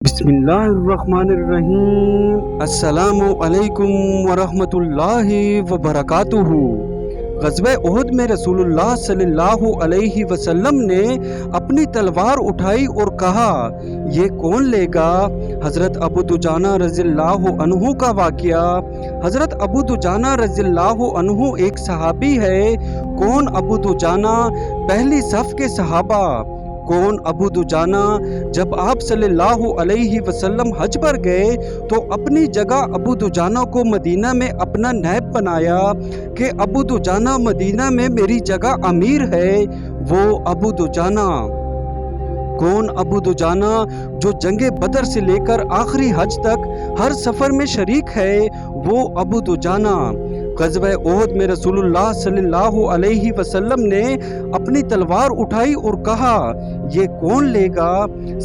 بسم اللہ الرحمن الرحیم۔ السلام علیکم ورحمۃ اللہ وبرکاتہ۔ غزوہ احد میں رسول اللہ صلی اللہ علیہ وسلم نے اپنی تلوار اٹھائی اور کہا، یہ کون لے گا؟ حضرت ابو دجانہ رضی اللہ عنہ کا واقعہ۔ حضرت ابو دجانہ رضی اللہ عنہ ایک صحابی ہے۔ کون ابو دجانہ؟ پہلی صف کے صحابہ۔ کون ابو دجانہ؟ جب آپ صلی اللہ علیہ وسلم حج پر گئے تو اپنی جگہ ابو دجانہ کو مدینہ میں اپنا نائب بنایا کہ ابو دجانہ مدینہ میں میری جگہ امیر ہے۔ وہ ابو دجانہ۔ کون ابو دجانہ؟ جو جنگ بدر سے لے کر آخری حج تک ہر سفر میں شریک ہے، وہ ابو دجانہ۔ غزوہ احد میں رسول اللہ صلی اللہ علیہ وسلم نے اپنی تلوار اٹھائی اور کہا، یہ کون لے گا؟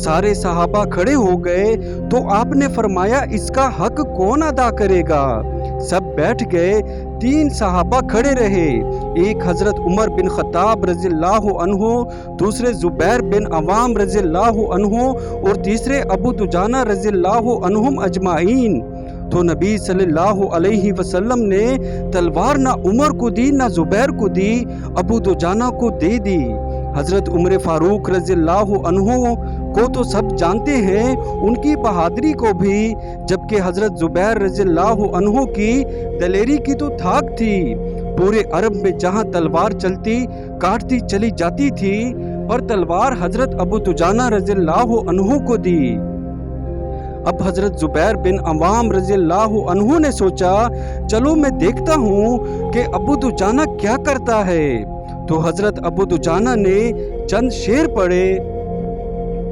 سارے صحابہ کھڑے ہو گئے تو آپ نے فرمایا، اس کا حق کون ادا کرے گا؟ سب بیٹھ گئے۔ تین صحابہ کھڑے رہے، ایک حضرت عمر بن خطاب رضی اللہ عنہ، دوسرے زبیر بن عوام رضی اللہ عنہ اور تیسرے ابو دجانہ رضی اللہ عنہم اجمعین۔ تو نبی صلی اللہ علیہ وسلم نے تلوار نہ عمر کو دی نہ زبیر کو دی، ابو دجانہ کو دے دی۔ حضرت عمر فاروق رضی اللہ عنہ کو تو سب جانتے ہیں، ان کی بہادری کو بھی، جبکہ حضرت زبیر رضی اللہ عنہ کی دلیری کی تو تھاک تھی۔ پورے عرب میں جہاں تلوار چلتی کاٹتی چلی جاتی تھی، پر تلوار حضرت ابو دجانہ رضی اللہ عنہ کو دی۔ اب حضرت زبیر بن عوام رضی اللہ عنہ نے سوچا، چلو میں دیکھتا ہوں کہ ابو دجانہ کیا کرتا ہے۔ تو حضرت ابو دجانہ نے چند شعر پڑھے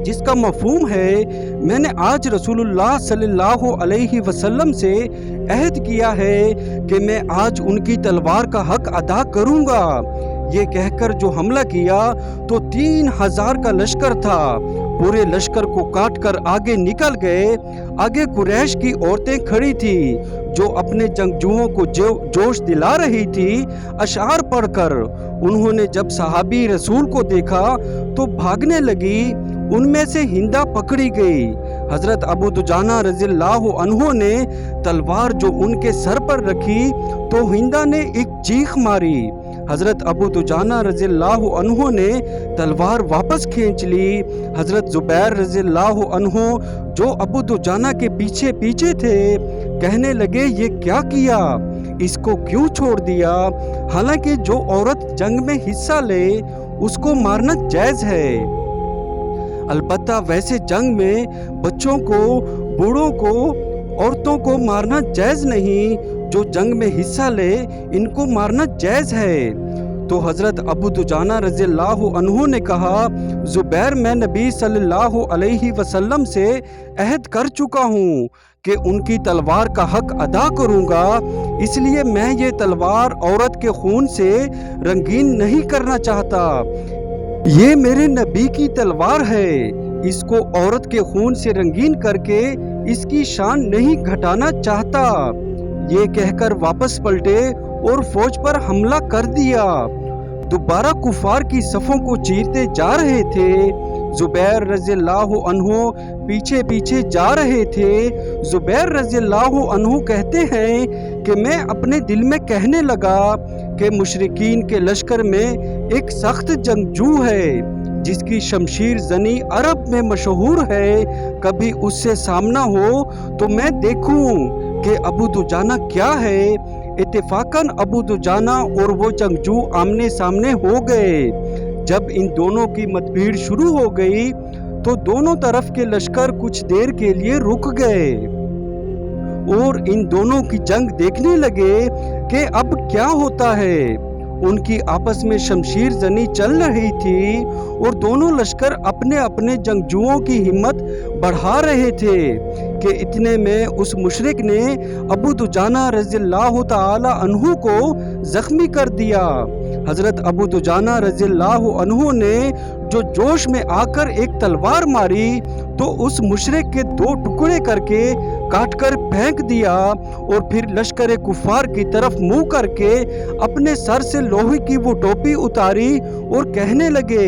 جس کا مفہوم ہے، میں نے آج رسول اللہ صلی اللہ علیہ وسلم سے عہد کیا ہے کہ میں آج ان کی تلوار کا حق ادا کروں گا۔ یہ کہہ کر جو حملہ کیا تو 3000 کا لشکر تھا، پورے لشکر کو کاٹ کر آگے نکل گئے۔ آگے قریش کی عورتیں کھڑی تھی جو اپنے جنگجوؤں کو جوش دلا رہی تھی اشعار پڑھ کر۔ انہوں نے جب صحابی رسول کو دیکھا تو بھاگنے لگی، ان میں سے ہندہ پکڑی گئی۔ حضرت ابو دجانہ رضی اللہ عنہ نے تلوار جو ان کے سر پر رکھی تو ہندہ نے ایک چیخ ماری۔ حضرت ابو دجانہ رضی اللہ عنہ نے تلوار واپس کھینچ لی۔ حضرت زبیر رضی اللہ عنہ جو ابو دجانہ کے پیچھے پیچھے تھے کہنے لگے، یہ کیا کیا؟ اس کو کیوں چھوڑ دیا؟ حالانکہ جو عورت جنگ میں حصہ لے اس کو مارنا جائز ہے، البتہ ویسے جنگ میں بچوں کو، بوڑھوں کو، عورتوں کو مارنا جائز نہیں۔ جو جنگ میں حصہ لے ان کو مارنا جائز ہے۔ تو حضرت ابو دجانہ رضی اللہ عنہ نے کہا، زبیر میں نبی صلی اللہ علیہ وسلم سے عہد کر چکا ہوں کہ ان کی تلوار کا حق ادا کروں گا، اس لیے میں یہ تلوار عورت کے خون سے رنگین نہیں کرنا چاہتا۔ یہ میرے نبی کی تلوار ہے، اس کو عورت کے خون سے رنگین کر کے اس کی شان نہیں گھٹانا چاہتا۔ یہ کہہ کر واپس پلٹے اور فوج پر حملہ کر دیا۔ دوبارہ کفار کی صفوں کو چیرتے جا رہے تھے۔ زبیر رضی اللہ عنہ پیچھے پیچھے جا رہے تھے۔ زبیر رضی اللہ عنہ کہتے ہیں کہ میں اپنے دل میں کہنے لگا کہ مشرکین کے لشکر میں ایک سخت جنگجو ہے جس کی شمشیر زنی عرب میں مشہور ہے، کبھی اس سے سامنا ہو تو میں دیکھوں کہ ابو دجانہ کیا ہے۔ اتفاقاً ابو دجانہ اور وہ جنگجو آمنے سامنے ہو گئے۔ جب ان دونوں کی مدبھیڑ شروع ہو گئی تو دونوں طرف کے لشکر کچھ دیر کے لیے رک گئے اور ان دونوں کی جنگ دیکھنے لگے کہ اب کیا ہوتا ہے۔ ان کی آپس میں شمشیر زنی چل رہی تھی اور دونوں لشکر اپنے اپنے جنگجوؤں کی ہمت بڑھا رہے تھے کہ اتنے میں اس مشرک نے ابو دجانہ رضی اللہ تعالی عنہ کو زخمی کر دیا۔ حضرت ابو دجانہ رضی اللہ عنہ نے جو جوش میں آ کر ایک تلوار ماری تو اس مشرک کے 2 ٹکڑے کر کے کاٹ کر پھینک دیا اور پھر لشکر کفار کی طرف منہ کر کے اپنے سر سے لوہے کی وہ ٹوپی اتاری اور کہنے لگے،